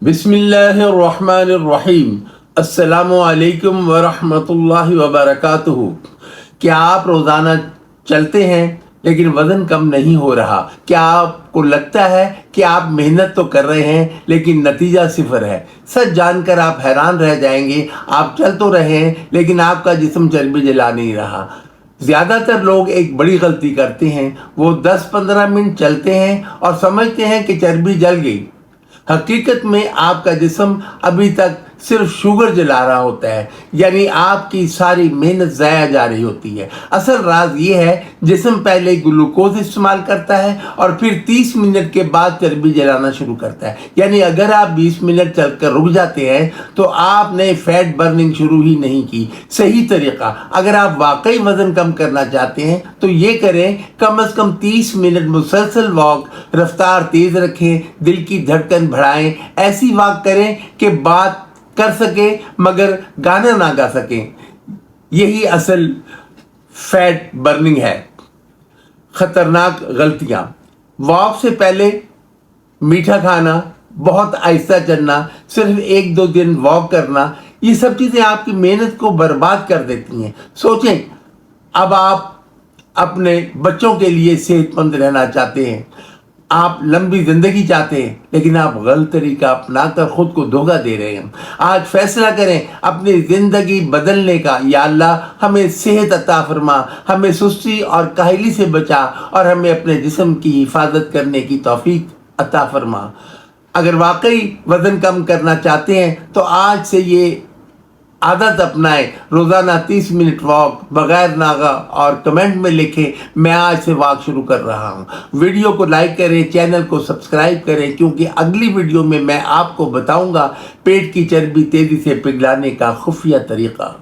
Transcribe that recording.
बिस्मिल्लाहिर्रहमानिर्रहीम। अस्सलामु अलैकुम वरहमतुल्लाहि वबरकातुहू। क्या आप रोज़ाना चलते हैं लेकिन वज़न कम नहीं हो रहा? क्या आपको लगता है कि आप मेहनत तो कर रहे हैं लेकिन नतीजा सिफर है? सच जानकर आप हैरान रह जाएंगे। आप चल तो रहे हैं लेकिन आपका जिस्म चर्बी जला नहीं रहा। ज़्यादातर लोग एक बड़ी गलती करते हैं, वो 10-15 मिनट चलते हैं और समझते हैं कि चर्बी जल गई। हकीकत में आपका जिस्म अभी तक सिर्फ शुगर जला रहा होता है, यानी आपकी सारी मेहनत ज़ाया जा रही होती है। असल राज ये है, जिस्म पहले ग्लूकोज इस्तेमाल करता है और फिर 30 मिनट के बाद चर्बी जलाना शुरू करता है। यानी अगर आप 20 मिनट चलकर रुक जाते हैं तो आपने फैट बर्निंग शुरू ही नहीं की। सही तरीका, अगर आप वाकई वज़न कम करना चाहते हैं तो ये करें, कम से कम 30 मिनट मुसलसल वॉक, रफ्तार तेज़ रखें, दिल की धड़कन बढ़ाएं। ऐसी वॉक करें कि बात कर सके मगर गाना ना गा सकें। यही असल फैट बर्निंग है। खतरनाक गलतियां: वॉक से पहले मीठा खाना, बहुत आहिस्ता चलना, सिर्फ 1-2 दिन वॉक करना, ये सब चीज़ें आपकी मेहनत को बर्बाद कर देती हैं। सोचें, अब आप अपने बच्चों के लिए सेहतमंद रहना चाहते हैं, आप लंबी ज़िंदगी चाहते हैं, लेकिन आप गलत तरीका अपनाकर ख़ुद को धोखा दे रहे हैं। आज फैसला करें अपनी ज़िंदगी बदलने का। या अल्लाह, हमें सेहत अता फरमा, हमें सुस्ती और काहली से बचा और हमें अपने जिस्म की हिफाजत करने की तौफीक अता फरमा। अगर वाकई वज़न कम करना चाहते हैं तो आज से ये आदत अपनाएं, रोज़ाना 30 मिनट वॉक बगैर नागा, और कमेंट में लिखें, मैं आज से वॉक शुरू कर रहा हूं। वीडियो को लाइक करें, चैनल को सब्सक्राइब करें, क्योंकि अगली वीडियो में मैं आपको बताऊंगा पेट की चर्बी तेज़ी से पिघलाने का खुफिया तरीका।